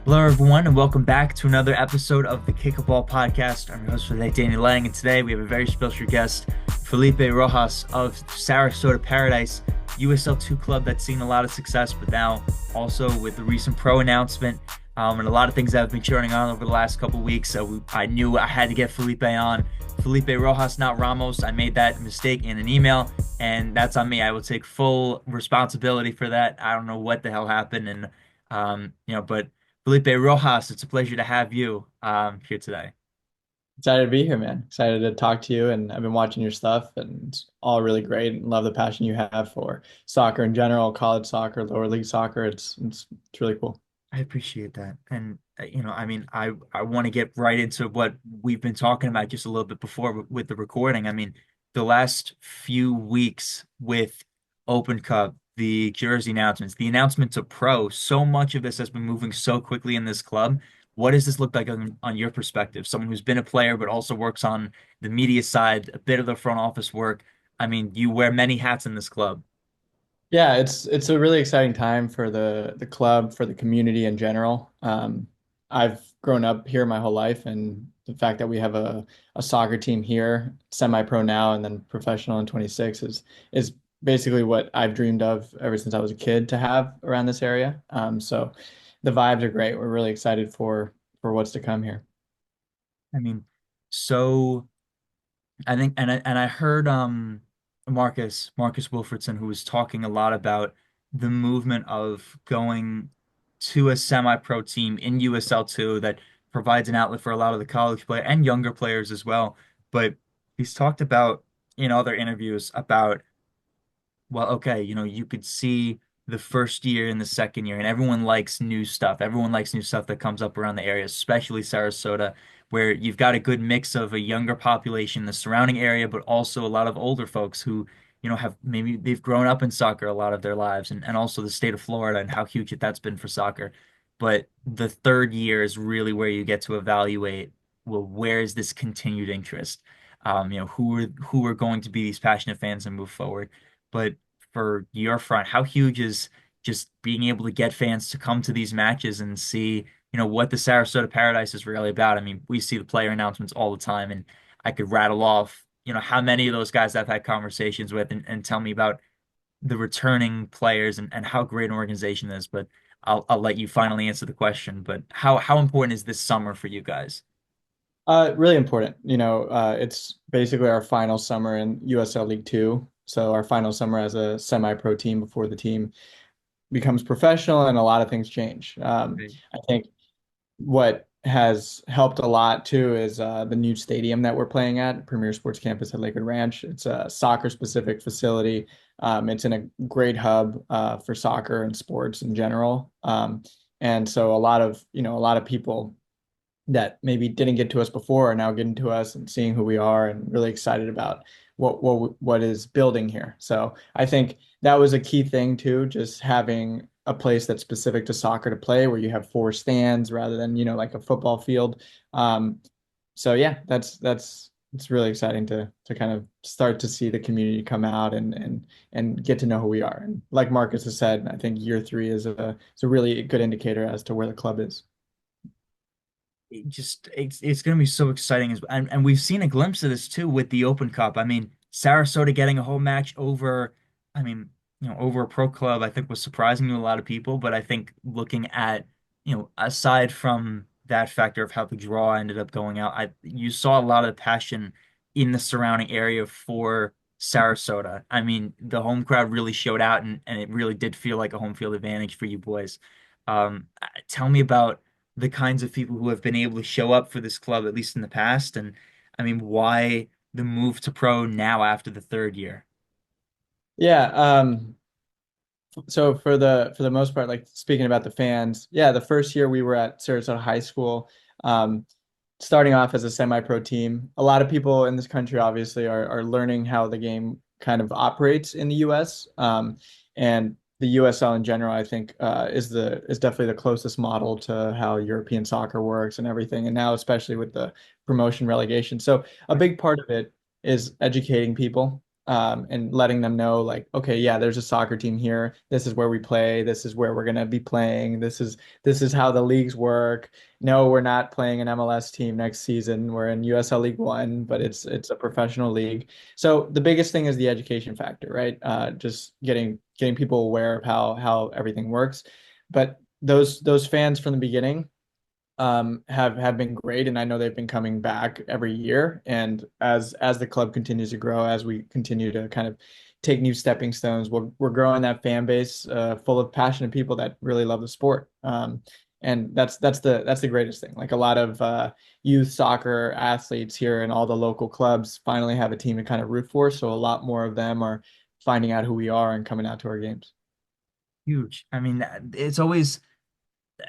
Hello, everyone, and welcome back to another episode of the Kick a Ball podcast. I'm your host for today, Danny Lang, and today we have a very special guest, Felipe Rojas of Sarasota Paradise, USL2 club that's seen a lot of success, but now also with the recent pro announcement and a lot of things that have been churning on over the last couple weeks. So I knew I had to get Felipe on. Felipe Rojas, not Ramos. I made that mistake in an email, and that's on me. I will take full responsibility for that. I don't know what the hell happened, and but Felipe Rojas, it's a pleasure to have you here today. Excited to be here, man. Excited to talk to you. And I've been watching your stuff, and it's all really great. And love the passion you have for soccer in general, college soccer, lower league soccer. It's really cool. I appreciate that. And I want to get right into what we've been talking about just a little bit before with the recording. I mean, the last few weeks with Open Cup, the jersey announcements, the announcement to pro, so much of this has been moving so quickly in this club. What does this look like on your perspective? Someone who's been a player but also works on the media side, a bit of the front office work. I mean, you wear many hats in this club. Yeah, it's a really exciting time for the club, for the community in general. I've grown up here my whole life, and the fact that we have a soccer team here, semi-pro now, and then professional in 26 is basically what I've dreamed of ever since I was a kid to have around this area. So the vibes are great. We're really excited for what's to come here. I mean, so. I think, and I heard Marcus Wilfredson, who was talking a lot about the movement of going to a semi-pro team in USL2 that provides an outlet for a lot of the college player and younger players as well. But he's talked about in other interviews about, well, okay, you could see the first year and the second year, and everyone likes new stuff. Everyone likes new stuff that comes up around the area, especially Sarasota, where you've got a good mix of a younger population in the surrounding area, but also a lot of older folks who, have maybe they've grown up in soccer a lot of their lives, and also the state of Florida and how huge that's been for soccer. But the third year is really where you get to evaluate, well, where is this continued interest? Who are going to be these passionate fans and move forward? But for your front, how huge is just being able to get fans to come to these matches and see, what the Sarasota Paradise is really about? I mean, we see the player announcements all the time, and I could rattle off, how many of those guys I've had conversations with and tell me about the returning players and how great an organization is. But I'll let you finally answer the question. But how important is this summer for you guys? Really important. It's basically our final summer in USL League Two. So our final summer as a semi-pro team before the team becomes professional, and a lot of things change. Right. I think what has helped a lot too is the new stadium that we're playing at, Premier Sports Campus at Lakewood Ranch. It's a soccer-specific facility. It's in a great hub for soccer and sports in general. And so a lot of people that maybe didn't get to us before are now getting to us and seeing who we are and really excited about what is building here. So I think that was a key thing too, just having a place that's specific to soccer to play where you have four stands rather than, like a football field. So yeah, that's it's really exciting to kind of start to see the community come out and get to know who we are. And like Marcus has said, I think year three is a really good indicator as to where the club is. It's going to be so exciting and we've seen a glimpse of this too with the Open Cup. I mean, Sarasota getting a home match over, I mean, over a pro club, I think was surprising to a lot of people. But I think looking at, aside from that factor of how the draw ended up going out, you saw a lot of passion in the surrounding area for Sarasota. I mean, the home crowd really showed out, and it really did feel like a home field advantage for you boys. Tell me about the kinds of people who have been able to show up for this club, at least in the past. And I mean, why the move to pro now after the third year? Yeah, so for the most part, like speaking about the fans, yeah, the first year we were at Sarasota High School, um, starting off as a semi-pro team. A lot of people in this country obviously are learning how the game kind of operates in the US. And the USL in general, I think, is definitely the closest model to how European soccer works and everything. And now, especially with the promotion relegation. So a big part of it is educating people. and letting them know like, okay, yeah, there's a soccer team here. This is where we play. This is where we're gonna be playing. This is how the leagues work. No, we're not playing an MLS team next season. We're in USL League One, but it's a professional league. So the biggest thing is the education factor, right? Just getting people aware of how everything works. But those fans from the beginning have been great, and I know they've been coming back every year. And as the club continues to grow, as we continue to kind of take new stepping stones, we're growing that fan base full of passionate people that really love the sport. And that's the greatest thing. Like a lot of youth soccer athletes here in all the local clubs finally have a team to kind of root for. So a lot more of them are finding out who we are and coming out to our games. Huge. I mean, it's always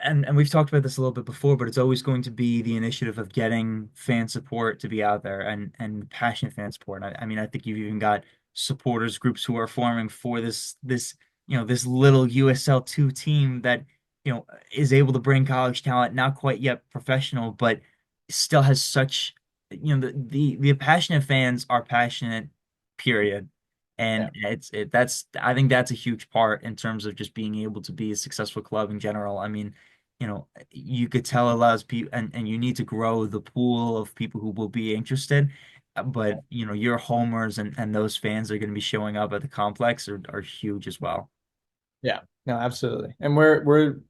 and we've talked about this a little bit before, but it's always going to be the initiative of getting fan support to be out there and passionate fan support. I mean, I think you've even got supporters groups who are forming for this this little USL2 team that is able to bring college talent, not quite yet professional, but still has such the passionate fans are passionate, period. Yeah. And that's I think that's a huge part in terms of just being able to be a successful club in general. I mean, you could tell a lot of people, and you need to grow the pool of people who will be interested. But your homers and those fans that are going to be showing up at the complex are huge as well. Yeah, no, absolutely. And we're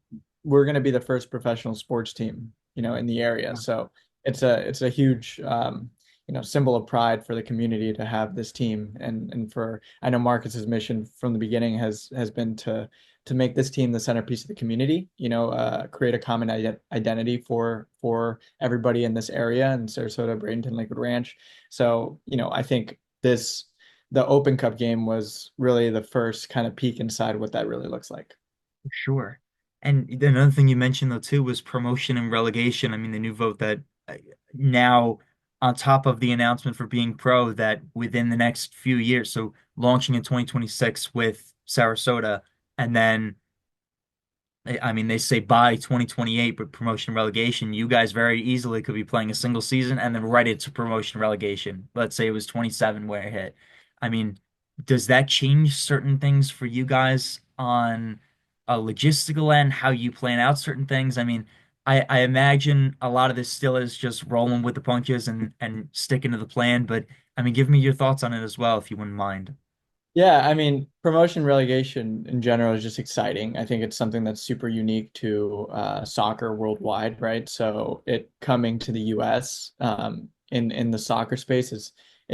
going to be the first professional sports team, in the area. So it's a huge symbol of pride for the community to have this team. And for I know Marcus's mission from the beginning has been to make this team the centerpiece of the community, create a common identity for everybody in this area in Sarasota, Bradenton, Lakewood Ranch. So, I think the Open Cup game was really the first kind of peek inside what that really looks like. For sure. And another thing you mentioned though too was promotion and relegation. I mean, the new vote that now on top of the announcement for being pro that within the next few years, so launching in 2026 with Sarasota, and then I mean, they say by 2028, but promotion relegation, you guys very easily could be playing a single season and then right into promotion relegation. Let's say it was 27 where it hit. I mean, does that change certain things for you guys on a logistical end, how you plan out certain things? I mean, I imagine a lot of this still is just rolling with the punches and sticking to the plan, but I mean, give me your thoughts on it as well, if you wouldn't mind. Yeah, I mean, promotion relegation in general is just exciting. I think it's something that's super unique to soccer worldwide, right? So it coming to the US in the soccer space is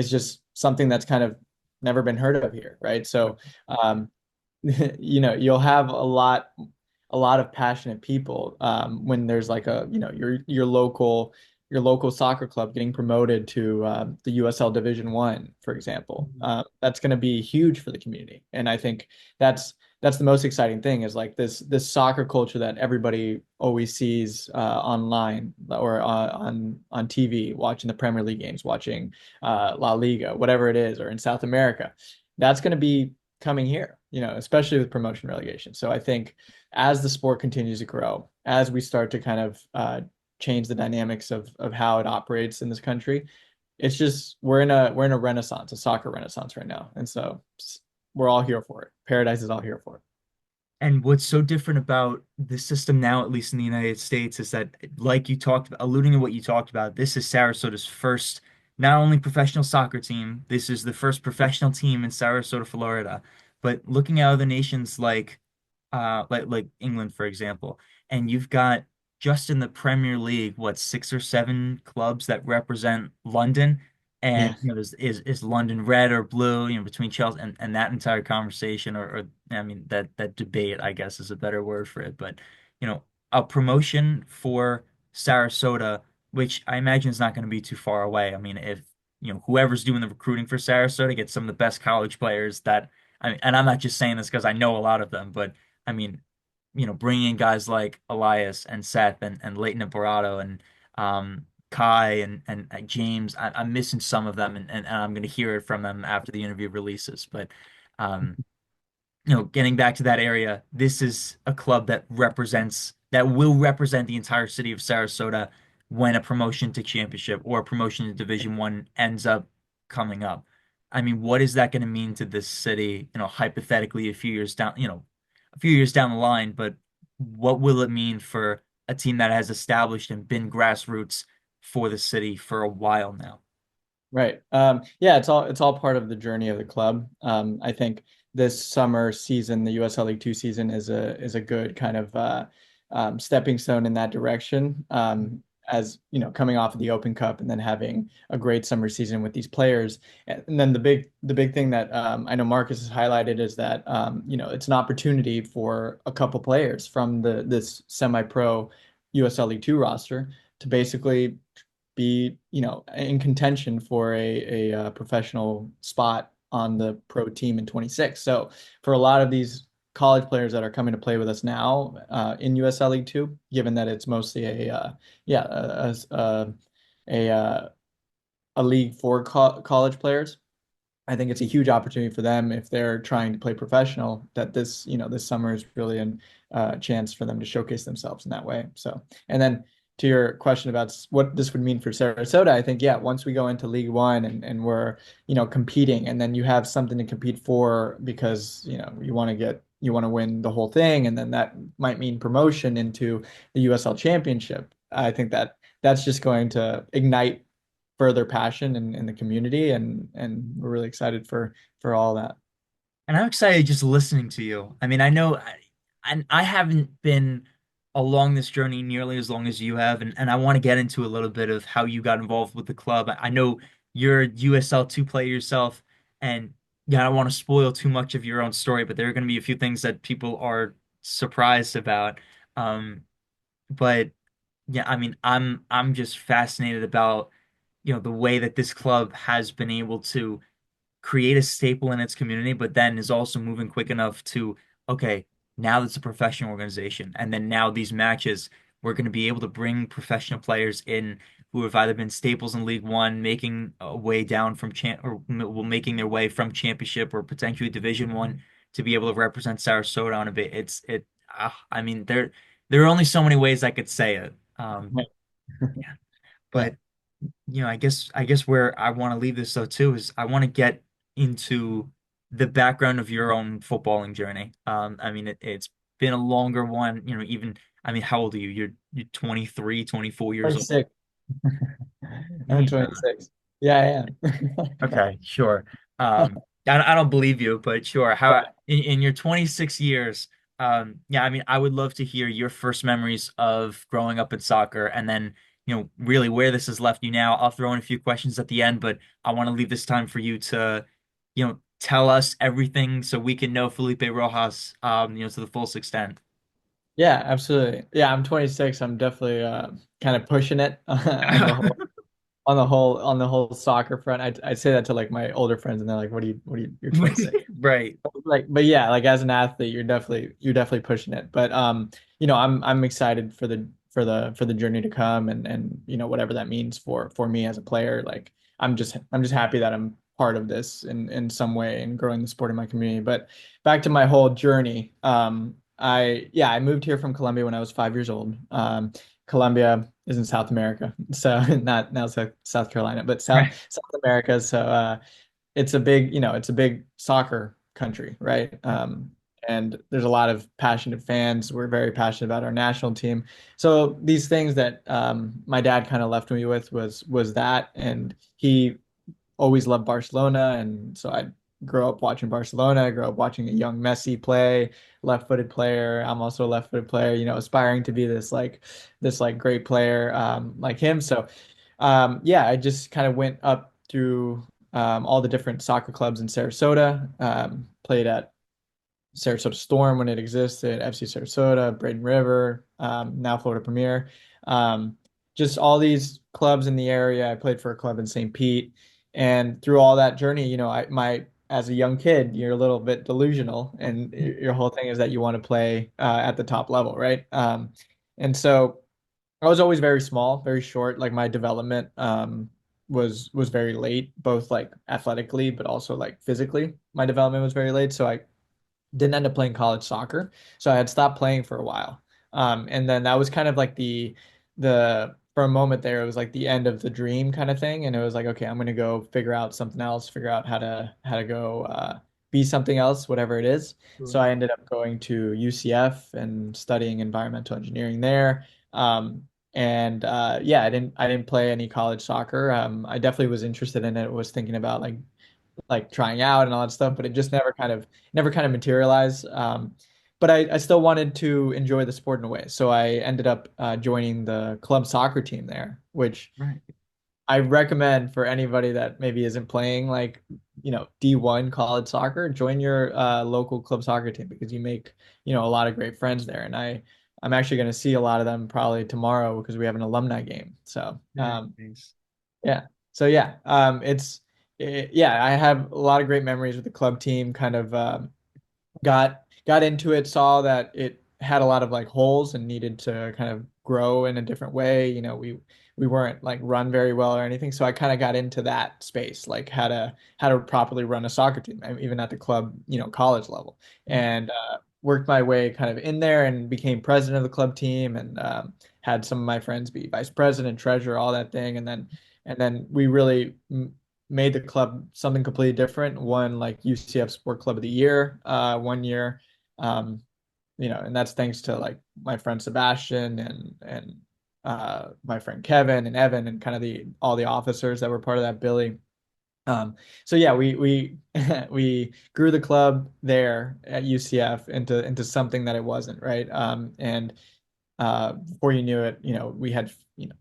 just something that's kind of never been heard of here, right? So um, you'll have a lot of passionate people when there's like your local soccer club getting promoted to the USL Division One, for example. That's going to be huge for the community, and I think that's the most exciting thing is like this soccer culture that everybody always sees online or on TV, watching the Premier League games, watching La Liga, whatever it is, or in South America. That's going to be coming here, especially with promotion relegation. So I think as the sport continues to grow, as we start to kind of change the dynamics of how it operates in this country, it's just we're in a renaissance, a soccer renaissance right now, and so we're all here for it. Paradise is all here for it. And what's so different about the system now, at least in the United States, is that, like you talked about, alluding to what you talked about, this is Sarasota's first, not only professional soccer team, this is the first professional team in Sarasota, Florida. But looking at other nations like England, for example, and you've got just in the Premier League, what, six or seven clubs that represent London, Yeah. and is London red or blue, between Chelsea and that entire conversation, or I mean that debate, I guess is a better word for it, but a promotion for Sarasota, which I imagine is not going to be too far away. I mean, if whoever's doing the recruiting for Sarasota gets some of the best college players that I mean, and I'm not just saying this because I know a lot of them, but I mean, bringing in guys like Elias and Seth and Leighton Imparato and Kai and James. I'm missing some of them, and I'm going to hear it from them after the interview releases. But um, getting back to that area, this is a club that will represent the entire city of Sarasota when a promotion to championship or a promotion to Division One ends up coming up. I mean, what is that going to mean to this city, hypothetically a few years down the line, but what will it mean for a team that has established and been grassroots for the city for a while now? Right. Yeah, it's all part of the journey of the club. I think this summer season, the USL League Two season, is a good kind of stepping stone in that direction. As you know, coming off of the Open Cup and then having a great summer season with these players, and then the big thing that I know Marcus has highlighted is that it's an opportunity for a couple players from this semi-pro USL League Two roster to basically be, in contention for a professional spot on the pro team in 26. So for a lot of these college players that are coming to play with us now in USL League Two, given that it's mostly a a league for college players, I think it's a huge opportunity for them if they're trying to play professional, that this summer is really a chance for them to showcase themselves in that way. So, and then to your question about what this would mean for Sarasota, I think, yeah, once we go into League One and we're, competing, and then you have something to compete for because, you want to win the whole thing, and then that might mean promotion into the USL Championship. I think that's just going to ignite further passion in the community, and we're really excited for all that. And I'm excited just listening to you. I mean, I haven't been along this journey nearly as long as you have, and I want to get into a little bit of how you got involved with the club. I know you're a USL2 player yourself, and yeah, I don't want to spoil too much of your own story, but there are going to be a few things that people are surprised about. Um, but yeah, I mean, I'm just fascinated about, the way that this club has been able to create a staple in its community, but then is also moving quick enough to, okay, now that's a professional organization. And then now these matches, we're going to be able to bring professional players in who have either been staples in League One, making a way down from making their way from Championship or potentially Division One to be able to represent Sarasota on a bit. I mean, there are only so many ways I could say it. Right. Yeah, Yeah. but I guess where I want to leave this though too is I want to get into the background of your own footballing journey. I mean it's been a longer one, even I mean how old are you? You're 23, 24 years old. 26. I'm Yeah. 26. Yeah, I am. Okay, sure. I don't believe you, but sure. How in your 26 years, yeah, I mean, I would love to hear your first memories of growing up in soccer, and then, really where this has left you now. I'll throw in a few questions at the end, but I want to leave this time for you to, tell us everything so we can know Felipe Rojas, to the fullest extent. Yeah, absolutely. Yeah, I'm 26. I'm definitely kind of pushing it on the whole soccer front. I say that to like my older friends, and they're like, You're 26." Right. Like, but yeah, like as an athlete, you're definitely pushing it. But I'm excited for the journey to come, and whatever that means for me as a player. Like I'm just happy that I'm part of this in some way and growing the sport in my community. But back to my whole journey. I moved here from Colombia when I was 5 years old. Colombia is in South America, so not now South Carolina, but Right. South America. So it's a big soccer country, right? And there's a lot of passionate fans. We're very passionate about our national team. So these things that my dad kind of left me with was that, and he always loved Barcelona, and so I grew up watching Barcelona. I grew up watching a young Messi play, left-footed player. I'm also a left-footed player, aspiring to be this great player like him. So yeah, I just kind of went up through all the different soccer clubs in Sarasota. Played at Sarasota Storm when it existed, FC Sarasota, Braden River, now Florida Premier. Um, just all these clubs in the area. I played for a club in St. Pete, and through all that journey, as a young kid, you're a little bit delusional, and your whole thing is that you want to play at the top level, right? And so I was always very small, very short. Like my development was very late, both like athletically, but also like physically. My development was very late, so I didn't end up playing college soccer. So I had stopped playing for a while. And then that was kind of like the for a moment there, it was like the end of the dream kind of thing, and it was like, okay, I'm gonna go figure out something else, figure out how to go be something else, whatever it is. So Sure. I ended up going to UCF and studying environmental engineering there. And yeah, I didn't play any college soccer. I definitely was interested in it. Was thinking about like trying out and all that stuff, but it just never kind of materialized. But I still wanted to enjoy the sport in a way. So I ended up joining the club soccer team there, which Right. I recommend for anybody that maybe isn't playing like, D1 college soccer, join your local club soccer team because you make, a lot of great friends there. And I'm actually going to see a lot of them probably tomorrow because we have an alumni game. So, Very nice. yeah. So yeah, yeah, I have a lot of great memories with the club team. Kind of got into it, saw that it had a lot of like holes and needed to kind of grow in a different way. We weren't like run very well or anything, so I kind of got into that space, like how to properly run a soccer team, even at the club, college level, and worked my way kind of in there and became president of the club team and had some of my friends be vice president, treasurer, all that thing, and then we really made the club something completely different. Won like UCF Sport Club of the Year one year, um, and that's thanks to like my friend Sebastian and my friend Kevin and Evan and kind of the all the officers that were part of that Billy. So yeah, we we grew the club there at UCF into something that it wasn't, right? And before you knew it, we had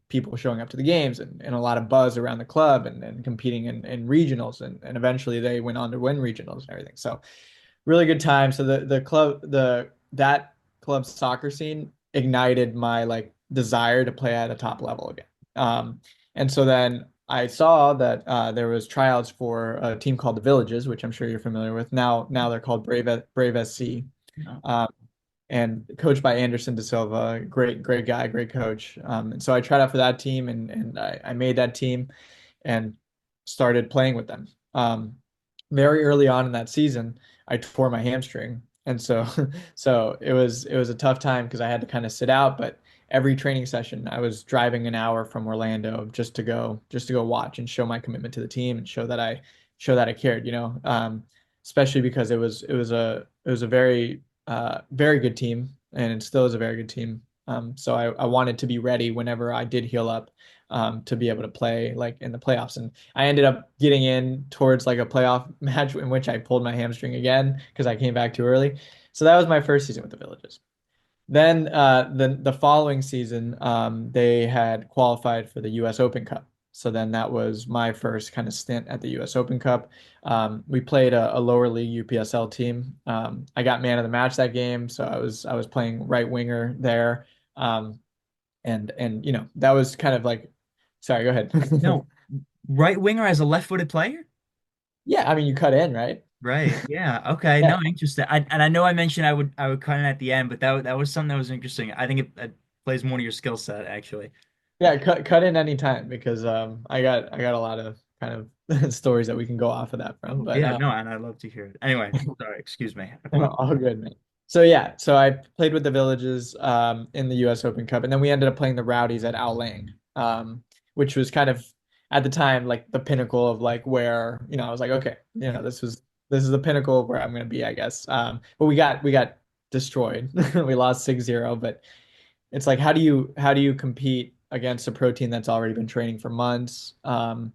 people showing up to the games and a lot of buzz around the club and competing in regionals and eventually they went on to win regionals and everything. So really good time. So that club soccer scene ignited my like desire to play at a top level again. Um, and so then I saw that there was tryouts for a team called the Villages, which I'm sure you're familiar with. Now they're called Brave SC. No. Um, and coached by Anderson De Silva, great guy, great coach. And so I tried out for that team and I made that team and started playing with them. Very early on in that season, I tore my hamstring, and so so it was a tough time because I had to kind of sit out. But every training session, I was driving an hour from Orlando just to go watch and show my commitment to the team and show that I cared. Especially because it was a very good team, and it still is a very good team. So I wanted to be ready whenever I did heal up, to be able to play like in the playoffs. And I ended up getting in towards like a playoff match in which I pulled my hamstring again because I came back too early. So that was my first season with the Villages. Then the following season, they had qualified for the U.S. Open Cup. So then that was my first kind of stint at the U.S. Open Cup. We played a lower league UPSL team. I got man of the match that game, so I was playing right winger there. Um, and that was kind of like, sorry, go ahead. No, right winger as a left-footed player? Yeah, I mean you cut in, right? Right. Yeah. Okay. Yeah, No, interesting. And I know I mentioned I would cut in at the end, but that was something that was interesting. I think it plays more to your skill set actually. yeah, cut in any time because I got a lot of kind of stories that we can go off of that from. Oh But yeah. No, and I'd love to hear it. Anyway, sorry. Excuse me. I apologize. all good, man. So yeah, so I played with the Villages in the U.S. Open Cup, and then we ended up playing the Rowdies at Ao Lang, which was kind of at the time like the pinnacle of like where I was like, okay, this is the pinnacle of where I'm gonna be, I guess. But we got destroyed. We lost 6-0, but it's like how do you compete against a protein that's already been training for months, and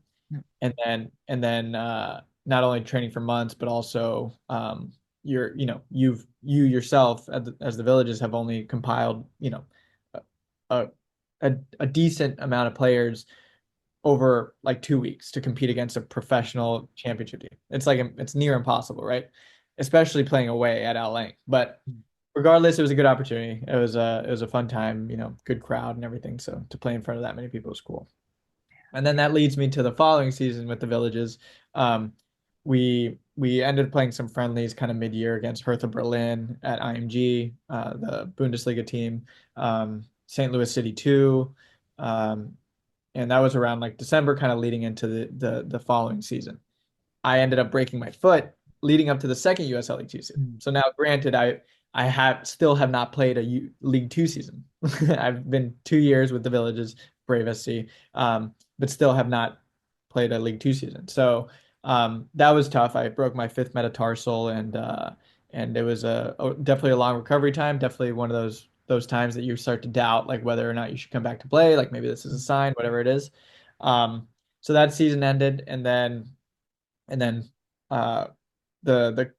then not only training for months but also you yourself as the Villages have only compiled a, a decent amount of players over like 2 weeks to compete against a professional championship team. It's near impossible, right? Especially playing away at Al Lang. But regardless, it was a good opportunity. It was a fun time, good crowd and everything. So to play in front of that many people was cool. And then that leads me to the following season with the Villages. Um, we ended up playing some friendlies kind of mid-year against Hertha Berlin at IMG, the Bundesliga team, St. Louis City 2, um, and that was around like December, kind of leading into the following season. I ended up breaking my foot leading up to the second USL League Two season. Mm. So now, granted, I still have not played a League Two season. I've been 2 years with the Villages, Brave SC, but still have not played a League Two season. So that was tough. I broke my fifth metatarsal, and it was definitely a long recovery time. Definitely one of those times that you start to doubt like whether or not you should come back to play. Like maybe this is a sign, whatever it is. So that season ended, and then uh, the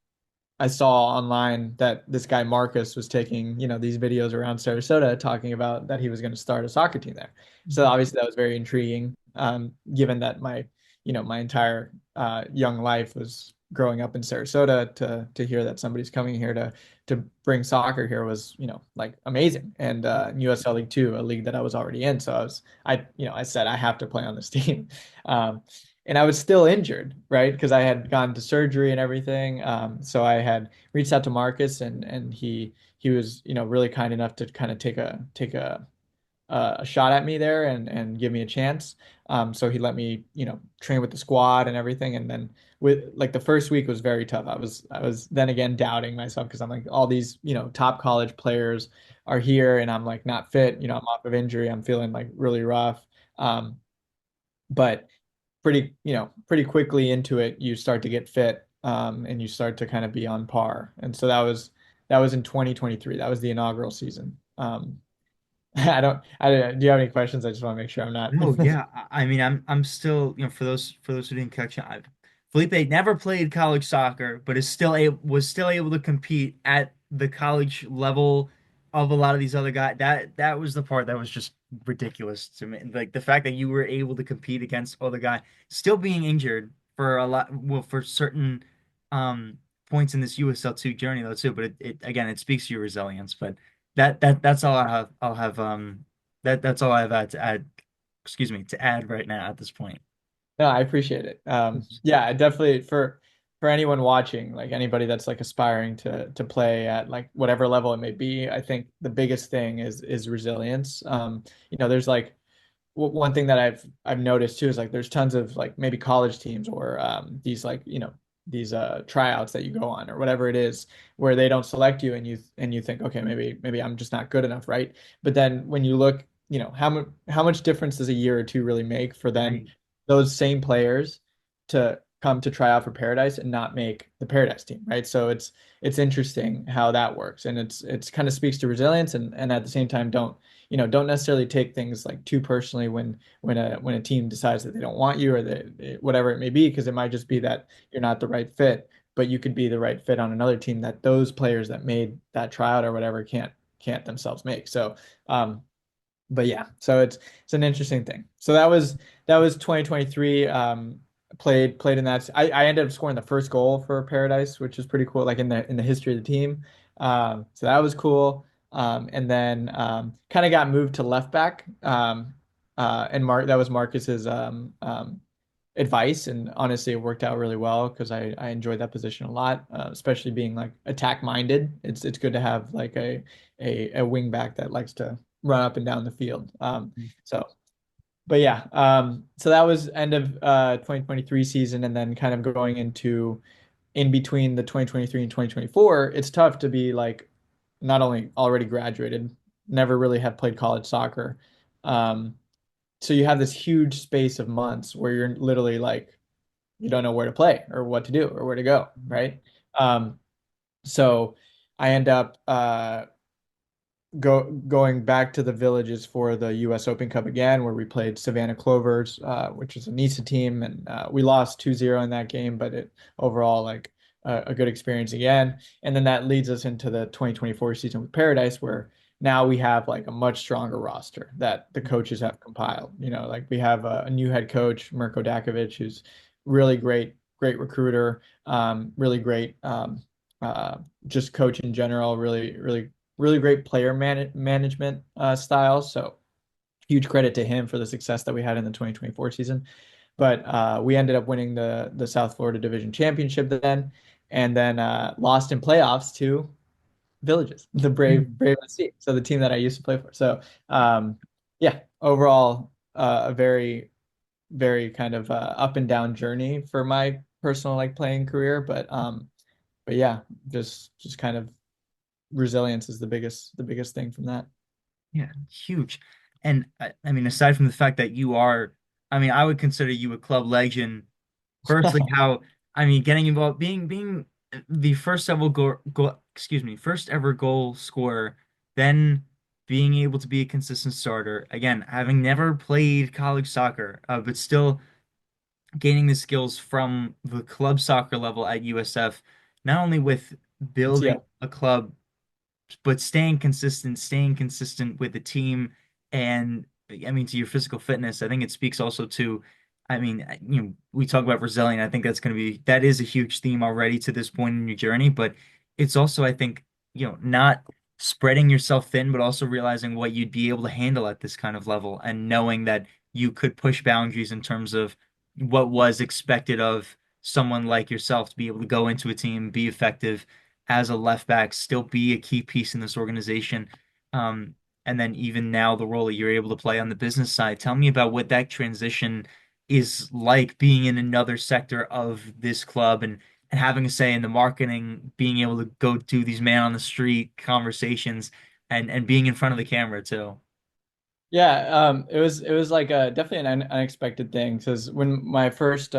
I saw online that this guy Marcus was taking, these videos around Sarasota talking about that he was going to start a soccer team there. So Mhm. obviously that was very intriguing, given that my entire young life was growing up in Sarasota. To hear that somebody's coming here to bring soccer here was, like amazing. And USL League Two, a league that I was already in, so I said I have to play on this team. Um, and I was still injured, right? Because I had gone to surgery and everything. So I had reached out to Marcus, and he was, really kind enough to kind of take a shot at me there and give me a chance. So he let me, train with the squad and everything. And then with like the first week was very tough. I was then again doubting myself because I'm like all these, top college players are here and I'm like not fit. I'm off of injury. I'm feeling like really rough. But pretty quickly into it, you start to get fit, and you start to kind of be on par. And so that was in 2023. That was the inaugural season. Do you have any questions? I just want to make sure I'm not. No, yeah. I mean, I'm still, for those who didn't catch it, Felipe never played college soccer, but was still able to compete at the college level of a lot of these other guys. That was the part that was just ridiculous to me. Like the fact that you were able to compete against other guys, still being injured for a lot, well, for certain um points in this USL2 journey though too. But it again, it speaks to your resilience. But that's all that's all I have had to add, excuse me, to add right now at this point. No, I appreciate it. Yeah, I definitely for anyone watching, like anybody that's like aspiring to play at like whatever level it may be, I think the biggest thing is resilience. There's like one thing that I've noticed too is like there's tons of like maybe college teams or these like these tryouts that you go on or whatever it is where they don't select you and you think okay maybe I'm just not good enough, right? But then when you look, how much difference does a year or two really make for then Right. those same players to come to try out for Paradise and not make the Paradise team, right? So it's interesting how that works, and it's kind of speaks to resilience, and at the same time don't necessarily take things like too personally when a team decides that they don't want you or whatever it may be, because it might just be that you're not the right fit, but you could be the right fit on another team that those players that made that tryout or whatever can't themselves make. So but yeah, so it's an interesting thing. So that was 2023. Played in that. I ended up scoring the first goal for Paradise, which is pretty cool, like in the history of the team. So that was cool. And then kind of got moved to left back. And Mark that was Marcus's advice, and honestly, it worked out really well because I enjoyed that position a lot, especially being like attack minded. It's good to have like a wing back that likes to run up and down the field. So, but yeah, so that was end of 2023 season, and then kind of going into in between the 2023 and 2024. It's tough to be like not only already graduated, never really have played college soccer. Um, so you have this huge space of months where you're literally like you don't know where to play or what to do or where to go, right? Um, so I end up going back to the villages for the U.S. Open Cup again, where we played Savannah Clovers, which is a NISA team, and we lost 2-0 in that game, but it overall like a good experience again. And then that leads us into the 2024 season with Paradise, where now we have like a much stronger roster that the coaches have compiled. Like we have a new head coach, Mirko Dakovic, who's really great recruiter, really great just coach in general, really great player management style. So huge credit to him for the success that we had in the 2024 season. But we ended up winning the South Florida Division Championship then, and then lost in playoffs to Villages, the Brave SC. So the team that I used to play for. So yeah, overall a very very kind of up and down journey for my personal like playing career. But yeah, just kind of resilience is the biggest thing from that. Yeah, huge. and I mean, aside from the fact that you are, I mean, I would consider you a club legend. Firstly, how I mean, getting involved, being the first ever goal scorer, then being able to be a consistent starter. Again, having never played college soccer, but still gaining the skills from the club soccer level at USF, not only with building Yeah. a club but staying consistent with the team, and I mean to your physical fitness, I think it speaks also to, I mean, we talk about resilient. I think that is a huge theme already to this point in your journey, but it's also, I think, not spreading yourself thin, but also realizing what you'd be able to handle at this kind of level and knowing that you could push boundaries in terms of what was expected of someone like yourself to be able to go into a team, be effective as a left back, still be a key piece in this organization. Um, and then even now, the role that you're able to play on the business side. Tell me about what that transition is like being in another sector of this club and having a say in the marketing, being able to go do these man on the street conversations and being in front of the camera too. Yeah, it was like definitely an unexpected thing because when my first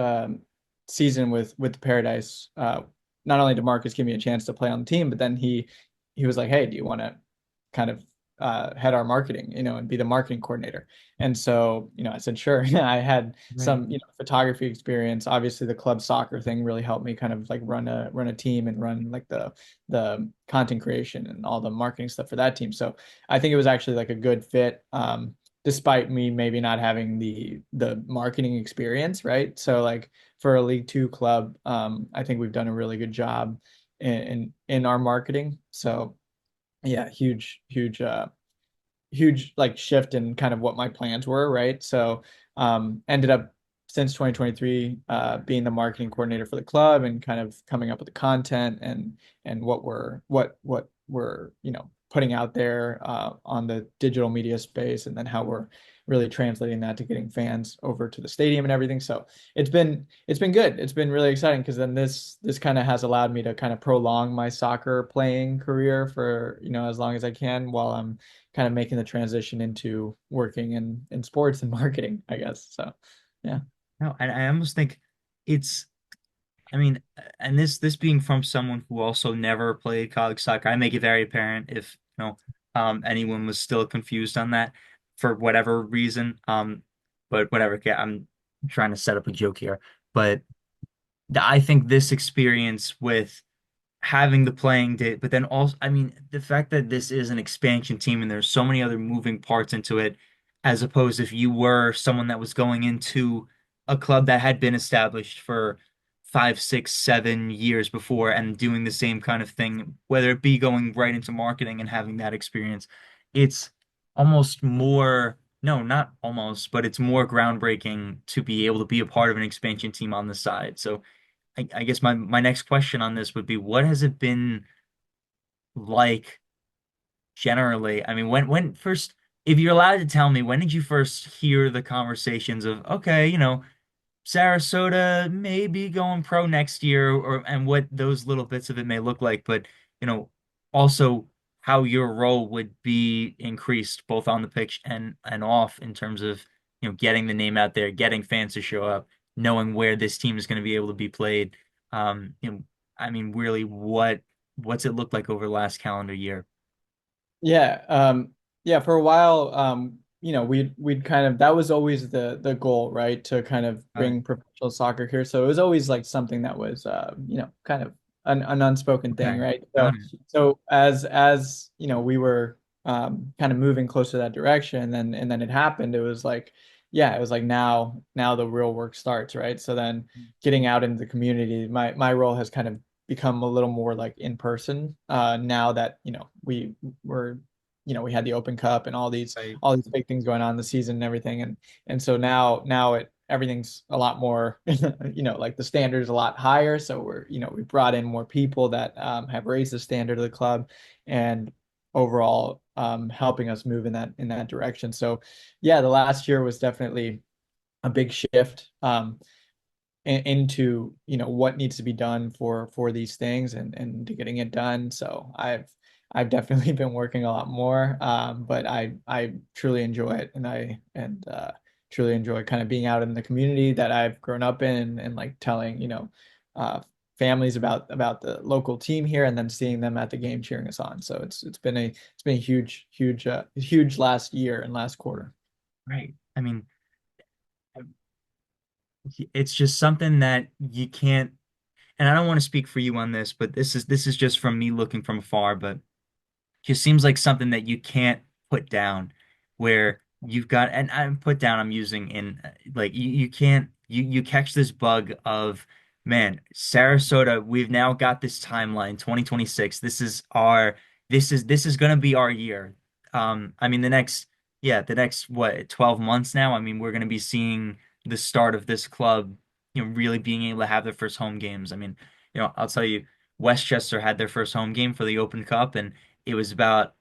season with the Paradise, not only did Marcus give me a chance to play on the team, but then he was like, "Hey, do you want to kind of head our marketing, and be the marketing coordinator?" And so, I said, "Sure." I had Right. some, photography experience. Obviously, the club soccer thing really helped me kind of like run a team and run like the content creation and all the marketing stuff for that team. So I think it was actually like a good fit, despite me maybe not having the marketing experience, right? So like for a League Two club, I think we've done a really good job in our marketing. So yeah, huge like shift in kind of what my plans were, right? So ended up since 2023 being the marketing coordinator for the club and kind of coming up with the content and what we're putting out there on the digital media space and then how we're really translating that to getting fans over to the stadium and everything. So it's been good. It's been really exciting because then this kind of has allowed me to kind of prolong my soccer playing career for as long as I can while I'm kind of making the transition into working in sports and marketing, I guess. So, yeah. No, and I almost think it's I mean, and this being from someone who also never played college soccer, I make it very apparent if anyone was still confused on that for whatever reason. But whatever, okay, I'm trying to set up a joke here. But I think this experience with having the playing day, but then also, I mean, the fact that this is an expansion team and there's so many other moving parts into it, as opposed if you were someone that was going into a club that had been established for 5, 6, 7 years before and doing the same kind of thing, whether it be going right into marketing and having that experience, it's almost more, no, not almost, but it's more groundbreaking to be able to be a part of an expansion team on the side. So I guess my next question on this would be, what has it been like generally? I mean, when first, if you're allowed to tell me, when did you first hear the conversations of, okay, Sarasota may be going pro next year, or and what those little bits of it may look like, but you know, also how your role would be increased both on the pitch and off in terms of getting the name out there, getting fans to show up, knowing where this team is going to be able to be played. Um, you know, I mean, really, what's it look like over the last calendar year? Yeah, yeah, for a while, we'd kind of that was always the goal, right? To kind of Got it. bring professional soccer here. So it was always like something that was kind of an unspoken thing, Okay, right? got So it. so as we were kind of moving closer to that direction, and then it happened, it was like, yeah, it was like now the real work starts, right? So then getting out into the community, my role has kind of become a little more like in person now that were we had the Open Cup and Right. all these big things going on in the season and everything, and so now everything's a lot more like the standard is a lot higher, so we brought in more people that have raised the standard of the club and overall helping us move in that direction. So yeah, the last year was definitely a big shift into what needs to be done for these things and to getting it done. So I've definitely been working a lot more. But I truly enjoy it, and truly enjoy kind of being out in the community that I've grown up in, and like telling, uh, families about the local team here, and then seeing them at the game cheering us on. So it's been a huge last year and last quarter. Right. I mean, it's just something that you can't, and I don't want to speak for you on this, but this is just from me looking from afar, but just seems like something that you can't put down where you've got and I'm put down I'm using in like you can't you catch this bug of man Sarasota we've now got this timeline 2026 this is gonna be our year I mean the next what 12 months now I mean we're gonna be seeing the start of this club really being able to have their first home games I mean I'll tell you Westchester had their first home game for the Open Cup and it was about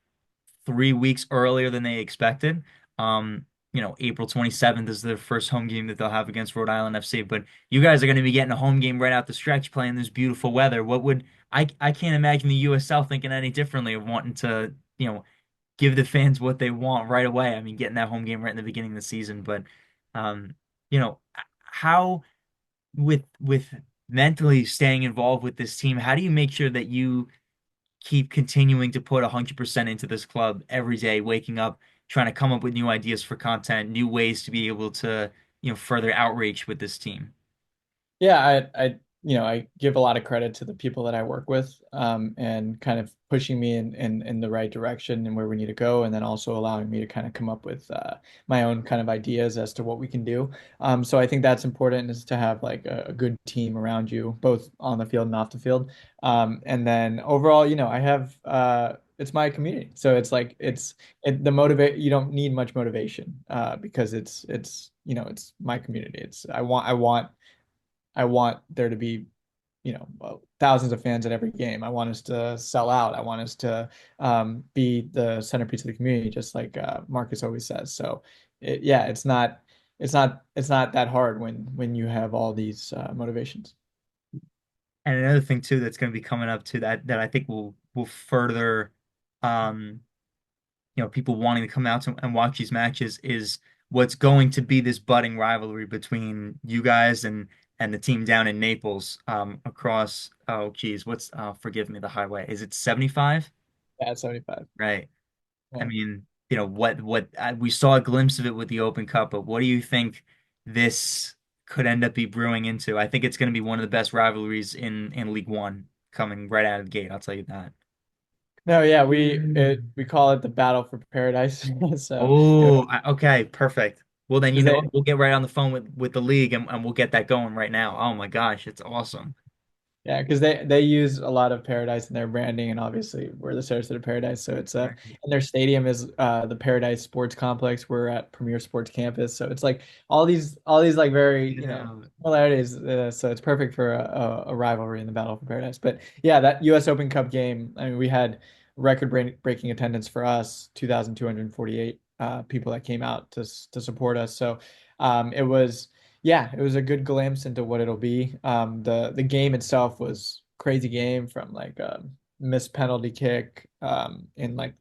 3 weeks earlier than they expected. April 27th is their first home game that they'll have against Rhode Island FC. But you guys are going to be getting a home game right out the stretch, playing this beautiful weather. What would I can't imagine the USL thinking any differently of wanting to, give the fans what they want right away. I mean, getting that home game right in the beginning of the season. But, um, you know, how with mentally staying involved with this team, how do you make sure that you keep continuing to put 100% into this club every day, waking up, trying to come up with new ideas for content, new ways to be able to, further outreach with this team. Yeah, I give a lot of credit to the people that I work with, and kind of pushing me in the right direction and where we need to go, and then also allowing me to kind of come up with my own kind of ideas as to what we can do. So I think that's important is to have like a good team around you, both on the field and off the field. And then overall, I have it's my community, so it's like the motivate. You don't need much motivation because it's my community. It's I want there to be, thousands of fans at every game. I want us to sell out. I want us to be the centerpiece of the community, just like Marcus always says. So, yeah, it's not that hard when you have all these motivations. And another thing too that's going to be coming up to that I think will further um people wanting to come out and watch these matches is what's going to be this budding rivalry between you guys and the team down in Naples across oh geez what's forgive me the highway is it 75 Yeah, it's 75. right I Yeah. mean, what we saw a glimpse of it with the Open Cup, but what do you think this could end up be brewing into? I think it's going to be one of the best rivalries in League One coming right out of the gate. I'll tell you that. No, yeah, we call it the battle for paradise. So, Oh, okay, perfect. Well, then because they we'll get right on the phone with the league and we'll get that going right now. Oh my gosh, it's awesome. Yeah, because they use a lot of Paradise in their branding, and obviously we're the Sarasota Paradise, so it's Right. and their stadium is the Paradise Sports Complex. We're at Premier Sports Campus, so it's like all these like very Yeah. similarities. So it's perfect for a rivalry in the Battle for Paradise. But yeah, that U.S. Open Cup game. I mean, we had breaking attendance for us, 2,248 people that came out to support us. So it was. Yeah, it was a good glimpse into what it'll be. The game itself was crazy game from like missed penalty kick in like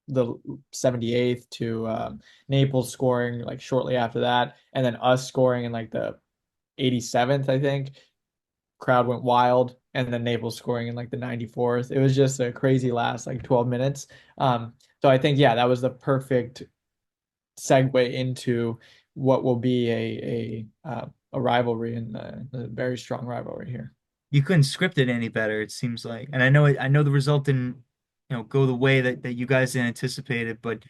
the 78th to Naples scoring like shortly after that, and then us scoring in like the 87th, I think. Crowd went wild, and then Naples scoring in like the 94th. It was just a crazy last like 12 minutes. So I think yeah, that was the perfect segue into what will be a rivalry and a very strong rivalry here. You couldn't script it any better, it seems like. And I know the result didn't, go the way that you guys anticipated, but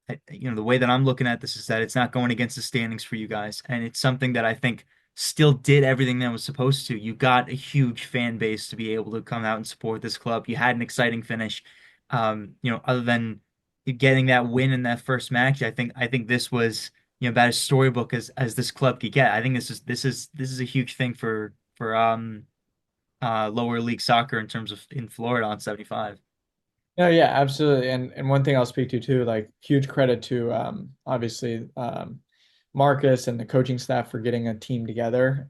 the way that I'm looking at this is that it's not going against the standings for you guys. And it's something that I think still did everything that was supposed to. You got a huge fan base to be able to come out and support this club. You had an exciting finish. Other than getting that win in that first match, I think this was, about as storybook as this club could get. I think this is a huge thing for lower league soccer in terms of in Florida on 75. No, yeah, absolutely. And one thing I'll speak to too, like huge credit to obviously Marcus and the coaching staff for getting a team together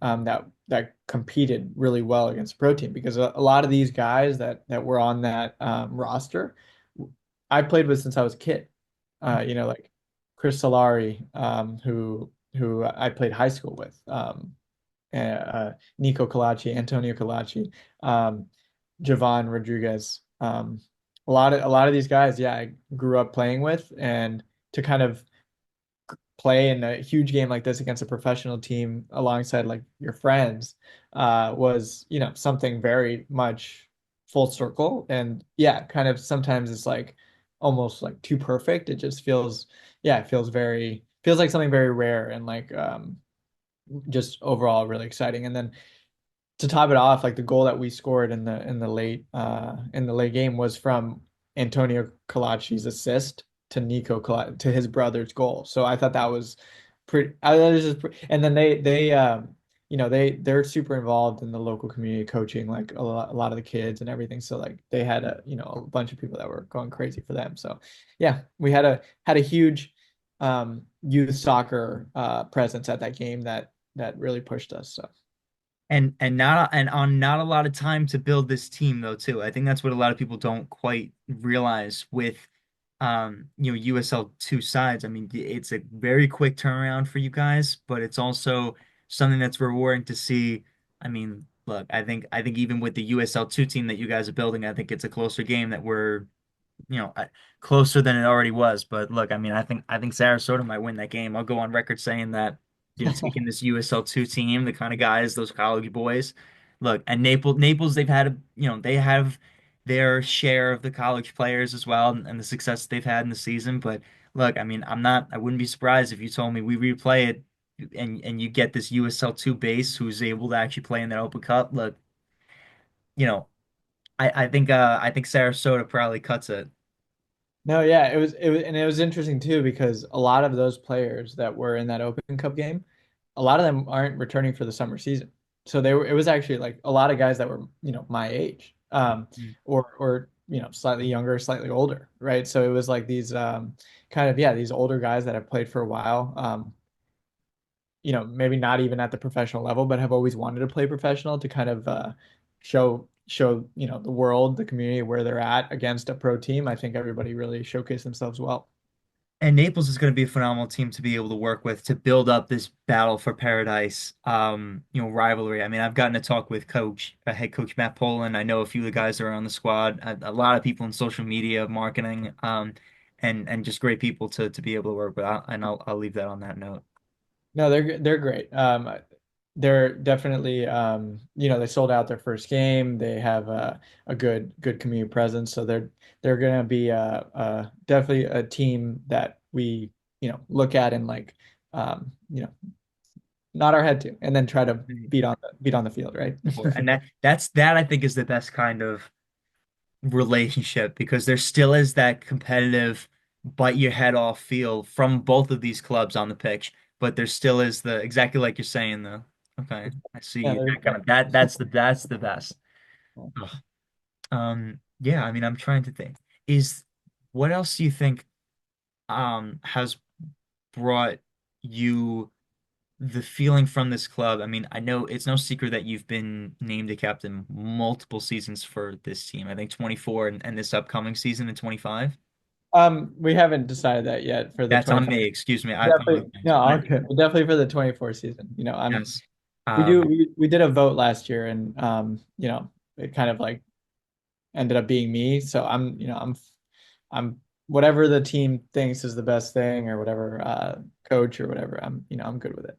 that competed really well against the pro team because a lot of these guys that were on that roster I played with since I was a kid. Like Chris Solari, who I played high school with, Nico Colaci, Antonio Colaci, um, Javon Rodriguez. A lot of these guys, yeah, I grew up playing with, and to kind of play in a huge game like this against a professional team alongside like your friends was, something very much full circle. And yeah, kind of sometimes it's like almost like too perfect. It just feels, yeah, it feels like something very rare and like just overall really exciting. And then to top it off, like the goal that we scored in the late game was from Antonio Colaci's assist to to his brother's goal. So I thought that was pretty. I thought it was just and then they're super involved in the local community coaching, like a lot of the kids and everything. So like they had a bunch of people that were going crazy for them. So yeah, we had a huge youth soccer presence at that game that really pushed us. So. And on not a lot of time to build this team though too. I think that's what a lot of people don't quite realize with USL2 sides. I mean, it's a very quick turnaround for you guys, but it's also something that's rewarding to see. I mean, look, I think even with the USL2 team that you guys are building, I think it's a closer game that we're closer than it already was. But look, I mean, I think Sarasota might win that game. I'll go on record saying that, taking this USL2 team, the kind of guys, those college boys. Look, and Naples, they have their share of the college players as well, and the success they've had in the season. But look, I mean, I wouldn't be surprised if you told me we replay it and you get this USL2 base who's able to actually play in that Open Cup. Look, you know, I think Sarasota probably cuts it. No, yeah, it was interesting too because a lot of those players that were in that Open Cup game, a lot of them aren't returning for the summer season. So it was actually like a lot of guys that were, my age, or slightly younger, slightly older, right? So it was like these kind of, yeah, these older guys that have played for a while, maybe not even at the professional level, but have always wanted to play professional to kind of show, the world, the community where they're at against a pro team. I think everybody really showcased themselves well. And Naples is going to be a phenomenal team to be able to work with to build up this battle for paradise, rivalry. I mean, I've gotten to talk with head coach Matt Poland. I know a few of the guys that are on the squad, a lot of people in social media, marketing, and just great people to be able to work with. I'll leave that on that note. No, they're great. They're definitely they sold out their first game. They have a good community presence, so they're gonna be definitely a team that we look at and like nod our head to, and then try to beat on the field, right? And that I think is the best kind of relationship because there still is that competitive bite your head off feel from both of these clubs on the pitch, but there still is the exactly like you're saying though. Okay, I Yeah, see there's that kind of that's the best. Ugh. Yeah, I mean, I'm trying to think. Is What else do you think has brought you the feeling from this club? I mean, I know it's no secret that you've been named a captain multiple seasons for this team. I think 24 and this upcoming season in 25. we haven't decided that yet for the That's on 25. me. Excuse me. I Definitely, apologize. no, But okay, but definitely for the 24 season. yes. We do Um, we did a vote last year, and it kind of like ended up being me. So I'm whatever the team thinks is the best thing, or whatever coach or whatever. I'm good with it.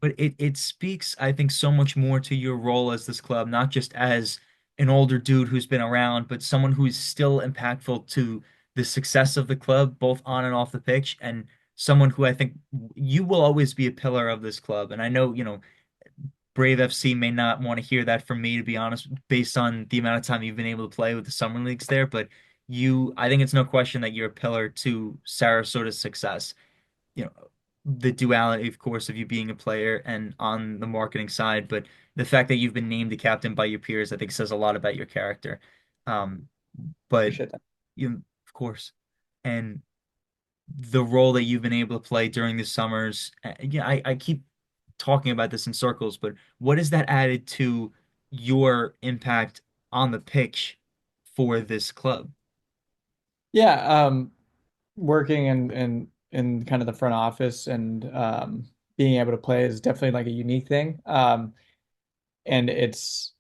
but it speaks, I think, so much more to your role as this club, not just as an older dude who's been around, but someone who's still impactful to the success of the club, both on and off the pitch, and someone who I think you will always be a pillar of this club. And I know, Brave FC may not want to hear that from me, to be honest, based on the amount of time you've been able to play with the summer leagues there. But I think it's no question that you're a pillar to Sarasota's success. You know, the duality, of course, of you being a player and on the marketing side, but the fact that you've been named the captain by your peers, I think says a lot about your character. Um, but Appreciate that. of course, and the role that you've been able to play during the summers. Yeah, I keep talking about this in circles, but what has that added to your impact on the pitch for this club? Yeah, working in kind of the front office and being able to play is definitely like a unique thing. And it's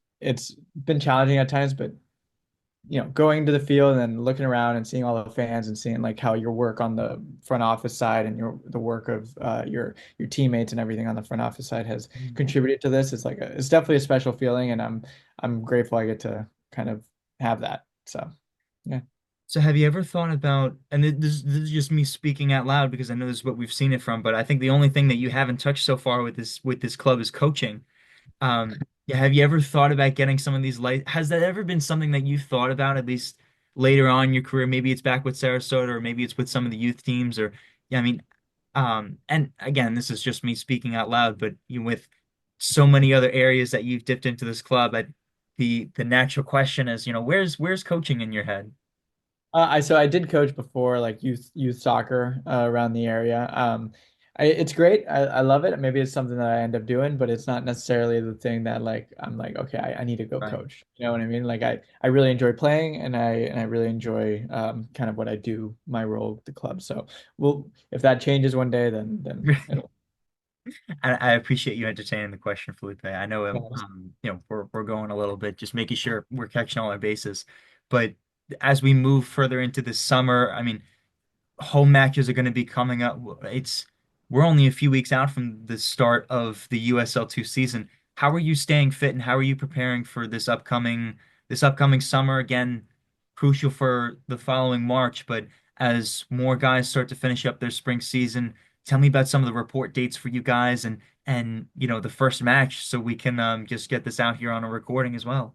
been challenging at times, but going to the field and then looking around and seeing all the fans and seeing like how your work on the front office side and the work of your teammates and everything on the front office side has Mm. contributed to this. It's definitely a special feeling, and I'm grateful I get to kind of have that. So yeah. So have you ever thought about, and this is just me speaking out loud because I know this is what we've seen it from, but I think the only thing that you haven't touched so far with this club is coaching. Yeah, have you ever thought about getting some of these light? Has that ever been something that you thought about at least later on in your career? Maybe it's back with Sarasota, or maybe it's with some of the youth teams, or yeah, I mean, and again, this is just me speaking out loud, but you with so many other areas that you've dipped into this club, the natural question is, where's coaching in your head? I did coach before, like youth soccer around the area. It's great. I love it. Maybe it's something that I end up doing, but it's not necessarily the thing that like I'm like, okay, I need to go Right. coach. You know what I mean? Like I really enjoy playing, and I really enjoy kind of what I do, my role with the club. So well, if that changes one day, then it'll. I appreciate you entertaining the question, Felipe. I know Yeah. we're going a little bit, just making sure we're catching all our bases. But as we move further into the summer, I mean, home matches are going to be coming up. We're only a few weeks out from the start of the USL2 season. How are you staying fit and how are you preparing for this upcoming summer? Again, crucial for the following March, but as more guys start to finish up their spring season, tell me about some of the report dates for you guys and the first match so we can just get this out here on a recording as well.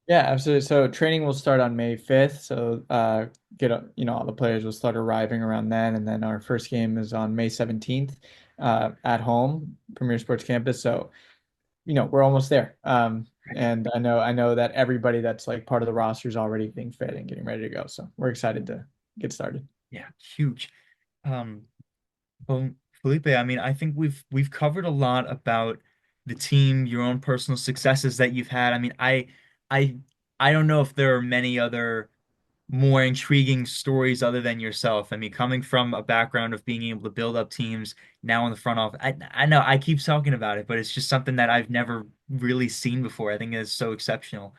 Yeah, absolutely. So training will start on May 5th. So all the players will start arriving around then, and then our first game is on May 17th at home, Premier Sports Campus. So, we're almost there. And I know that everybody that's like part of the roster is already being fit and getting ready to go. So we're excited to get started. Yeah, huge. Um, Well, Felipe, I mean, I think we've covered a lot about the team, your own personal successes that you've had. I mean, I I don't know if there are many other more intriguing stories other than yourself. I mean, coming from a background of being able to build up teams now in the front office, I know I keep talking about it, but it's just something that I've never really seen before. I think it's so exceptional.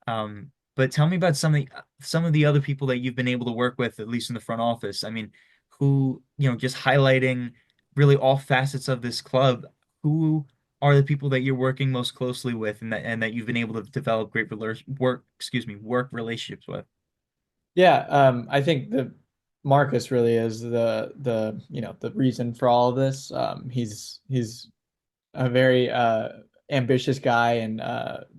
But tell me about some of the other people that you've been able to work with, at least in the front office. I mean, who, just highlighting really all facets of this club. Who are the people that you're working most closely with and that you've been able to develop great work relationships with? Yeah, I think the Marcus really is the reason for all of this. He's a very ambitious guy and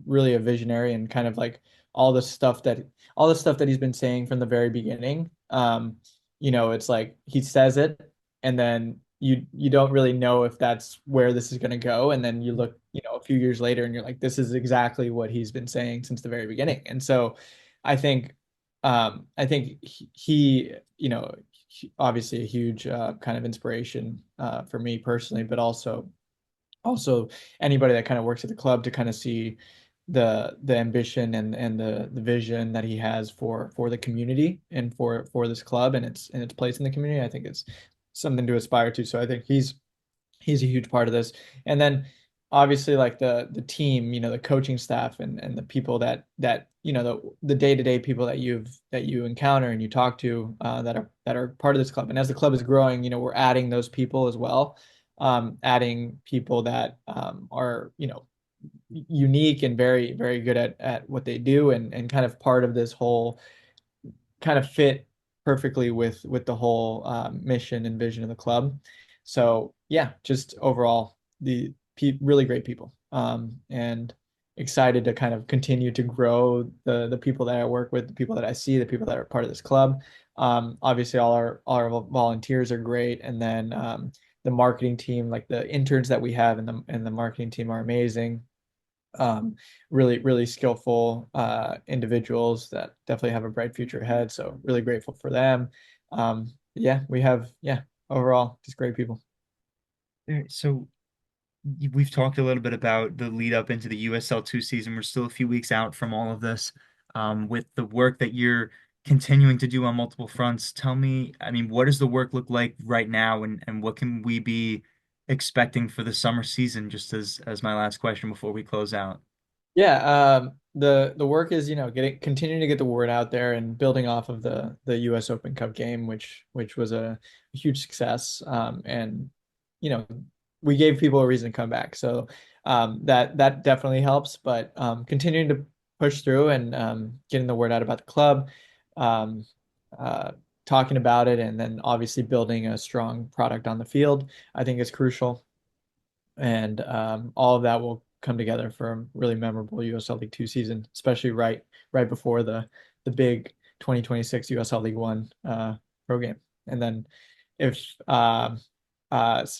really a visionary and kind of like all the stuff that all the stuff that he's been saying from the very beginning. It's like he says it and then you don't really know if that's where this is going to go, and then you look, a few years later and you're like, this is exactly what he's been saying since the very beginning. And so I think obviously a huge kind of inspiration for me personally, but also anybody that kind of works at the club to kind of see the ambition and the vision that he has for the community and for this club and its place in the community. I think it's something to aspire to. So I think he's a huge part of this. And then obviously like the team, the coaching staff and the people that the day-to-day people that you encounter and you talk to that are part of this club. And as the club is growing, we're adding those people as well. Adding people that are, unique and very, very good at what they do and kind of part of this whole kind of fit perfectly with the whole mission and vision of the club. So yeah, just overall really great people, and excited to kind of continue to grow the people that I work with, the people that I see, the people that are part of this club. Obviously, all our volunteers are great, and then the marketing team, like the interns that we have in the marketing team, are amazing. Really, really skillful individuals that definitely have a bright future ahead. So really grateful for them. Yeah, overall, just great people. So we've talked a little bit about the lead up into the USL2 season. We're still a few weeks out from all of this. With the work that you're continuing to do on multiple fronts. Tell me, I mean, what does the work look like right now, and what can we be expecting for the summer season, just as my last question before we close out? Yeah, the work is, getting continuing to get the word out there and building off of the US Open Cup game, which was a huge success. And you know, we gave people a reason to come back. So that definitely helps, but continuing to push through and getting the word out about the club, um, uh, talking about it, and then obviously building a strong product on the field, I think is crucial, and all of that will come together for a really memorable USL League Two season, especially right before the big 2026 USL League One pro game. And then if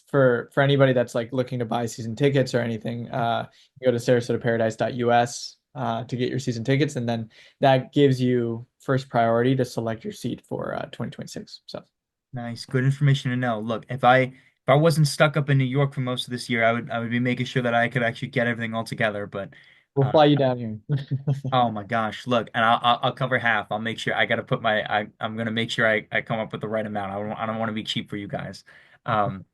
for anybody that's like looking to buy season tickets or anything, you go to sarasotaparadise.us to get your season tickets, and then that gives you first priority to select your seat for 2026. So Nice, good information to know. Look, if I wasn't stuck up in New York for most of this year, I would be making sure that I could actually get everything all together. But we'll uh, fly you down here. oh my gosh, look, and I'll cover half. I'll make sure I got to put my I'm gonna make sure I come up with the right amount. I don't want to be cheap for you guys. Um,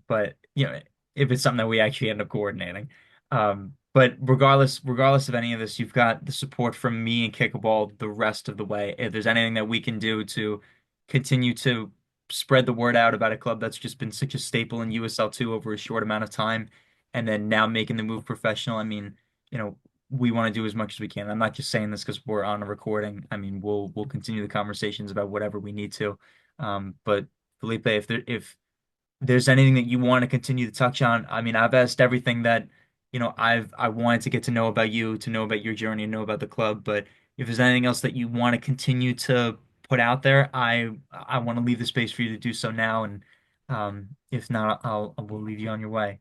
but if it's something that we actually end up coordinating. But regardless of any of this, you've got the support from me and Kickball the rest of the way. If there's anything that we can do to continue to spread the word out about a club that's just been such a staple in USL2 over a short amount of time, and then now making the move professional, I mean, we want to do as much as we can. I'm not just saying this because we're on a recording. I mean, we'll continue the conversations about whatever we need to. But Felipe, if there's anything that you want to continue to touch on, I mean, I've asked everything that, I wanted to get to know about you, to know about your journey, and know about the club. But if there's anything else that you want to continue to put out there, I want to leave the space for you to do so now. And if not, I will leave you on your way.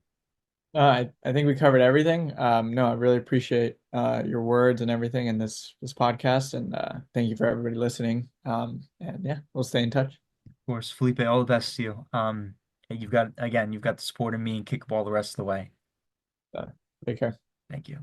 I think we covered everything. No, I really appreciate your words and everything in this podcast, and thank you for everybody listening. And yeah, we'll stay in touch. Of course, Felipe, all the best to you. You've got the support of me and Kickball the rest of the way. Uh, Take care. Thank you.